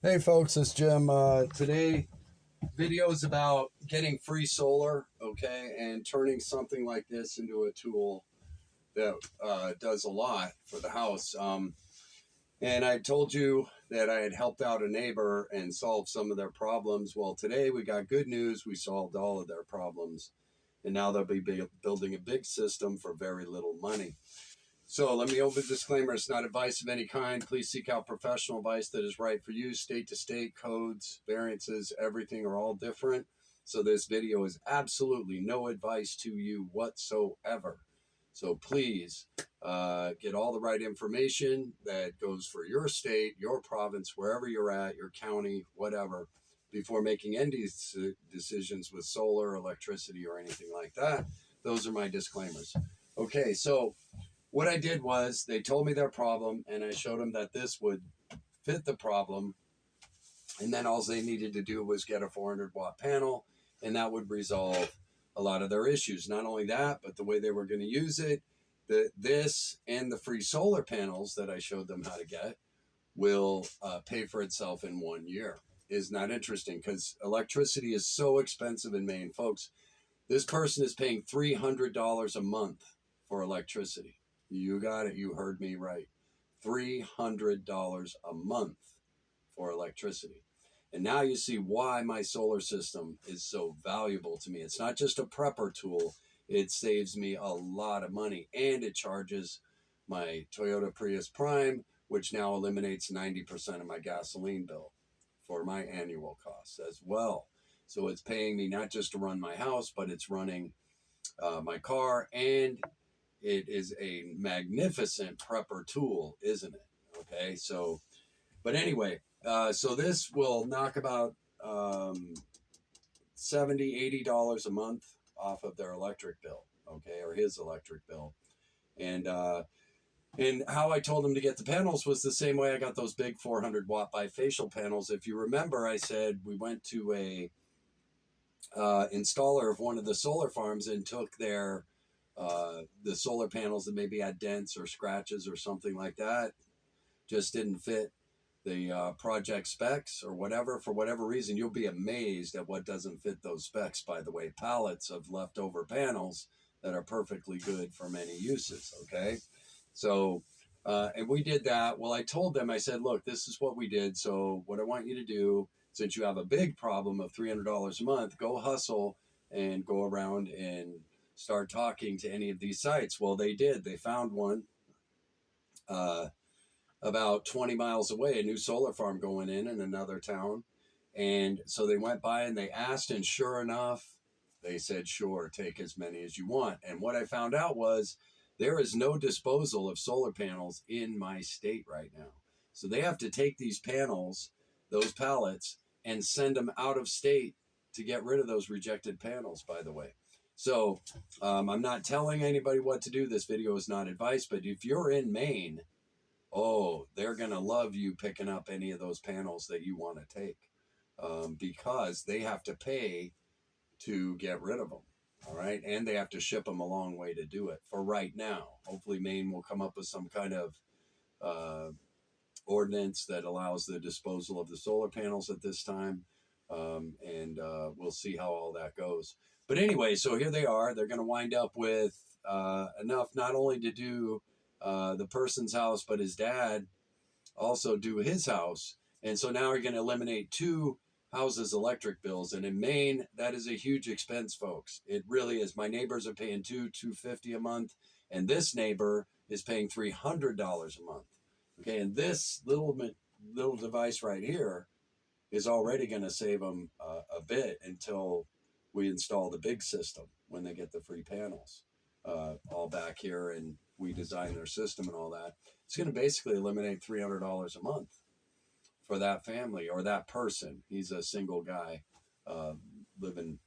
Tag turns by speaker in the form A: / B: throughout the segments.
A: Hey folks, it's Jim. Today video is about getting free solar, okay, and turning something like this into a tool that does a lot for the house. And I told you that I had helped out a neighbor and solved some of their problems. Well, today we got good news. We solved all of their problems, and now they'll be building a big system for very little money. So let me open disclaimer. It's not advice of any kind. Please seek out professional advice that is right for you. State to state, codes, variances, everything are all different. So this video is absolutely no advice to you whatsoever. So please get all the right information that goes for your state, your province, wherever you're at, your county, whatever, before making any decisions with solar, electricity, or anything like that. Those are my disclaimers. Okay, so what I did was they told me their problem, and I showed them that this would fit the problem. And then all they needed to do was get a 400-watt panel, and that would resolve a lot of their issues. Not only that, but the way they were going to use it, this and the free solar panels that I showed them how to get will pay for itself in 1 year. Is not interesting because electricity is so expensive in Maine, folks. This person is paying $300 a month for electricity. You got it. You heard me right. $300 a month for electricity. And now you see why my solar system is so valuable to me. It's not just a prepper tool. It saves me a lot of money, and it charges my Toyota Prius Prime, which now eliminates 90% of my gasoline bill for my annual costs as well. So it's paying me not just to run my house, but it's running my car, and it is a magnificent prepper tool, isn't it? Okay, so, but anyway, so this will knock about $70, $80 a month off of their electric bill, okay, or his electric bill. And how I told him to get the panels was the same way I got those big 400-watt bifacial panels. If you remember, I said we went to a installer of one of the solar farms and took the solar panels that maybe had dents or scratches or something like that, just didn't fit the project specs or whatever. For whatever reason, you'll be amazed at what doesn't fit those specs, by the way. Pallets of leftover panels that are perfectly good for many uses, okay? So, and we did that. Well, I told them, I said, look, this is what we did. So what I want you to do, since you have a big problem of $300 a month, go hustle and go around and start talking to any of these sites. Well, they did. They found one about 20 miles away, a new solar farm going in another town. And so they went by and they asked, and sure enough, they said, sure, take as many as you want. And what I found out was there is no disposal of solar panels in my state right now. So they have to take these panels, those pallets, and send them out of state to get rid of those rejected panels, by the way. So I'm not telling anybody what to do. This video is not advice, but if you're in Maine, oh, they're going to love you picking up any of those panels that you want to take, because they have to pay to get rid of them. All right. And they have to ship them a long way to do it for right now. Hopefully Maine will come up with some kind of ordinance that allows the disposal of the solar panels at this time. And we'll see how all that goes. But anyway, so here they are. They're going to wind up with enough not only to do the person's house, but his dad also do his house. And so now you're going to eliminate two houses' electric bills. And in Maine, that is a huge expense, folks. It really is. My neighbors are paying $250 a month, and this neighbor is paying $300 a month. Okay, and this little device right here is already going to save them a bit until we install the big system when they get the free panels all back here and we design their system and all that. It's going to basically eliminate $300 a month for that family or that person. He's a single guy living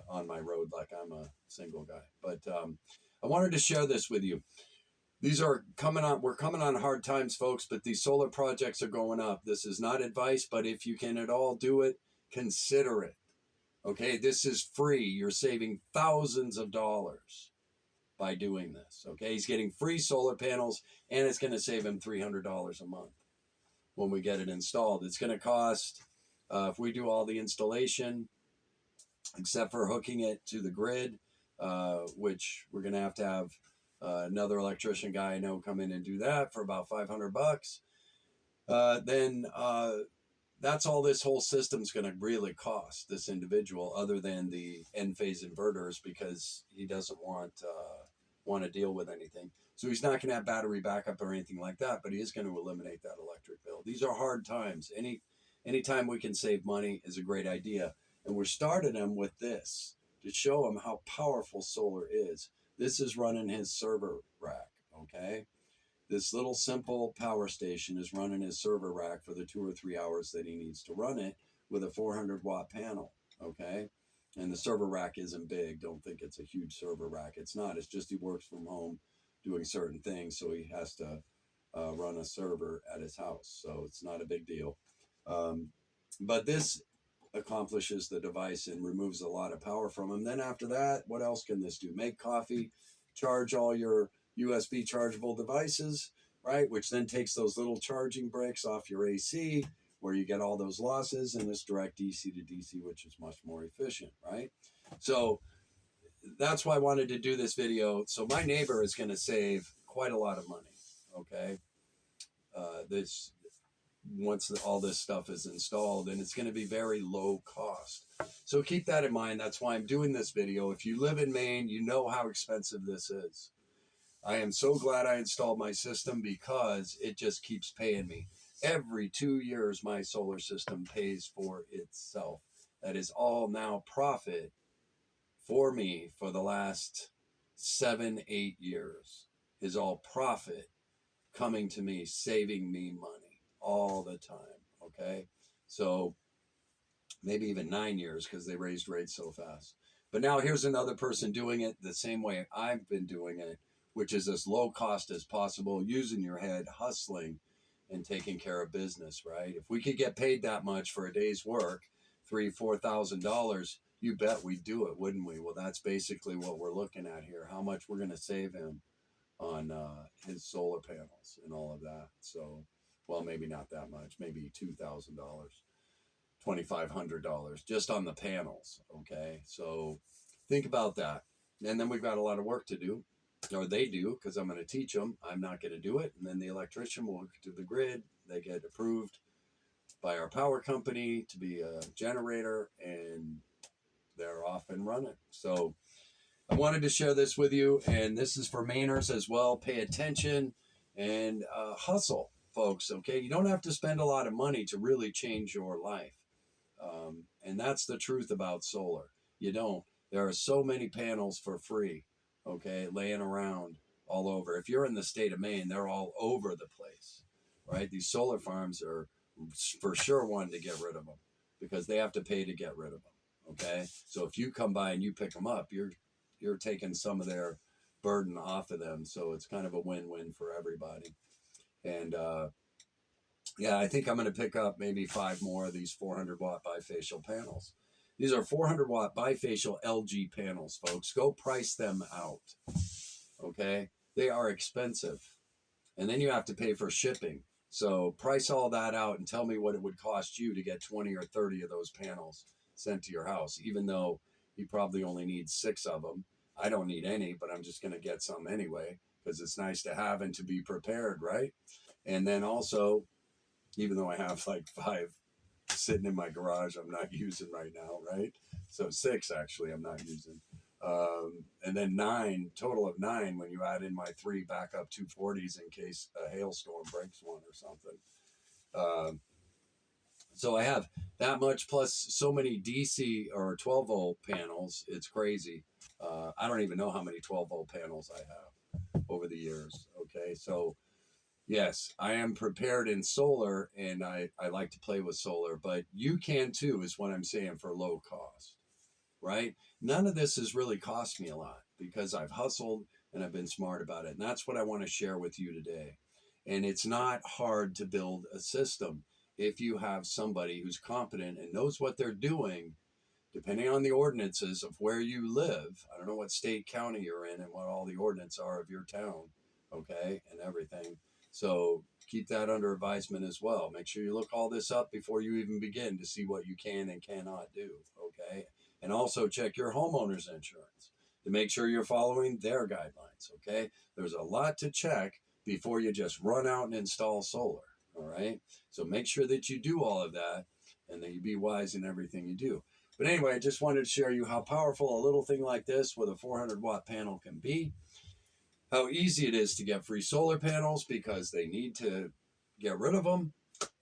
A: on my road like I'm a single guy. But I wanted to share this with you. These are coming on, we're coming on hard times, folks, but these solar projects are going up. This is not advice, but if you can at all do it, consider it. Okay, this is free. You're saving thousands of dollars by doing this. Okay, he's getting free solar panels, and it's going to save him $300 a month. when we get it installed. It's going to cost, if we do all the installation, except for hooking it to the grid, which we're going to have another electrician guy I know come in and do that for about $500. Then that's all this whole system's going to really cost this individual, other than the end phase inverters, because he doesn't want to deal with anything. So he's not going to have battery backup or anything like that, but he is going to eliminate that electric bill. These are hard times. Anytime we can save money is a great idea. And we're starting him with this to show him how powerful solar is. This is running his server rack, okay? This little simple power station is running his server rack for the 2 or 3 hours that he needs to run it with a 400-watt panel, okay? And the server rack isn't big. Don't think it's a huge server rack. It's not. It's just he works from home doing certain things, so he has to run a server at his house. So it's not a big deal. But this accomplishes the device and removes a lot of power from him. Then after that, what else can this do? Make coffee, charge all your USB chargeable devices, right? Which then takes those little charging bricks off your AC, where you get all those losses, and this direct DC to DC, which is much more efficient, right? So that's why I wanted to do this video. So my neighbor is going to save quite a lot of money, okay? Once all this stuff is installed, and it's going to be very low cost. So keep that in mind. That's why I'm doing this video. If you live in Maine, you know how expensive this is. I am so glad I installed my system, because it just keeps paying me. Every 2 years, my solar system pays for itself. That is all now profit for me for the last 7-8 years, is all profit coming to me, saving me money all the time, okay? So maybe even 9 years, because they raised rates so fast. But now here's another person doing it the same way I've been doing it, which is as low cost as possible, using your head, hustling, and taking care of business, right? If we could get paid that much for a day's work, $3,000-$4,000, you bet we'd do it, wouldn't we? Well, that's basically what we're looking at here, how much we're going to save him on his solar panels and all of that. So, well, maybe not that much, maybe $2,000, $2,500 just on the panels, okay? So think about that. And then we've got a lot of work to do, or they do, because I'm going to teach them. I'm not going to do it. And then the electrician will hook to the grid. They get approved by our power company to be a generator, and they're off and running. So I wanted to share this with you, and this is for Mainers as well. Pay attention and hustle, folks, okay? You don't have to spend a lot of money to really change your life. And that's the truth about solar. You don't. There are so many panels for free, okay, laying around all over. If you're in the state of Maine, they're all over the place, right? These solar farms are for sure wanting to get rid of them, because they have to pay to get rid of them, okay? So if you come by and you pick them up, you're taking some of their burden off of them. So it's kind of a win-win for everybody. And yeah, I think I'm going to pick up maybe 5 more of these 400-watt bifacial panels. These are 400-watt bifacial LG panels, folks. Go price them out, okay? They are expensive. And then you have to pay for shipping. So price all that out and tell me what it would cost you to get 20 or 30 of those panels sent to your house, even though you probably only need 6 of them. I don't need any, but I'm just going to get some anyway, because it's nice to have and to be prepared, right? And then also, even though I have like 5 sitting in my garage I'm not using right now, right? So 6 actually I'm not using. And then 9, total of 9 when you add in my 3 backup 240s in case a hailstorm breaks one or something. So I have that much plus so many DC or 12 volt panels. It's crazy. I don't even know how many 12 volt panels I have over the years. Okay. So yes, I am prepared in solar, and I like to play with solar, but you can too, is what I'm saying, for low cost, right? None of this has really cost me a lot, because I've hustled and I've been smart about it. And that's what I want to share with you today. And it's not hard to build a system if you have somebody who's competent and knows what they're doing, depending on the ordinances of where you live. I don't know what state, county you're in, and what all the ordinances are of your town, okay, and everything. So keep that under advisement as well. Make sure you look all this up before you even begin to see what you can and cannot do, okay? And also check your homeowner's insurance to make sure you're following their guidelines, okay? There's a lot to check before you just run out and install solar, all right? So make sure that you do all of that and that you be wise in everything you do. But anyway, I just wanted to share you how powerful a little thing like this with a 400-watt panel can be. How easy it is to get free solar panels because they need to get rid of them.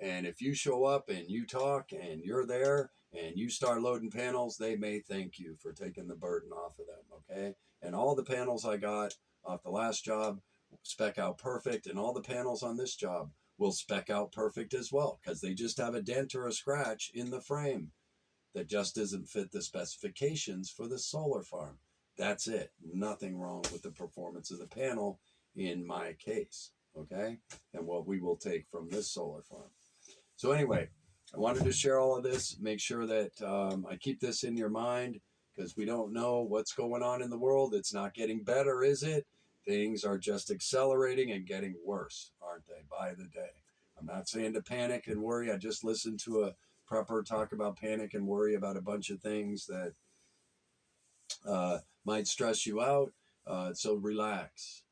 A: And if you show up and you talk and you're there and you start loading panels, they may thank you for taking the burden off of them, okay? And all the panels I got off the last job spec out perfect, and all the panels on this job will spec out perfect as well because they just have a dent or a scratch in the frame that just doesn't fit the specifications for the solar farm. That's it. Nothing wrong with the performance of the panel in my case, okay? And what we will take from this solar farm. So anyway, I wanted to share all of this. Make sure that I keep this in your mind because we don't know what's going on in the world. It's not getting better, is it? Things are just accelerating and getting worse, aren't they, by the day? I'm not saying to panic and worry. I just listened to a prepper talk about panic and worry about a bunch of things that might stress you out. So relax,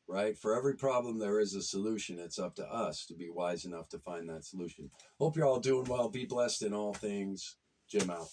A: right? For every problem, there is a solution. It's up to us to be wise enough to find that solution. Hope you're all doing well. Be blessed in all things. Jim out.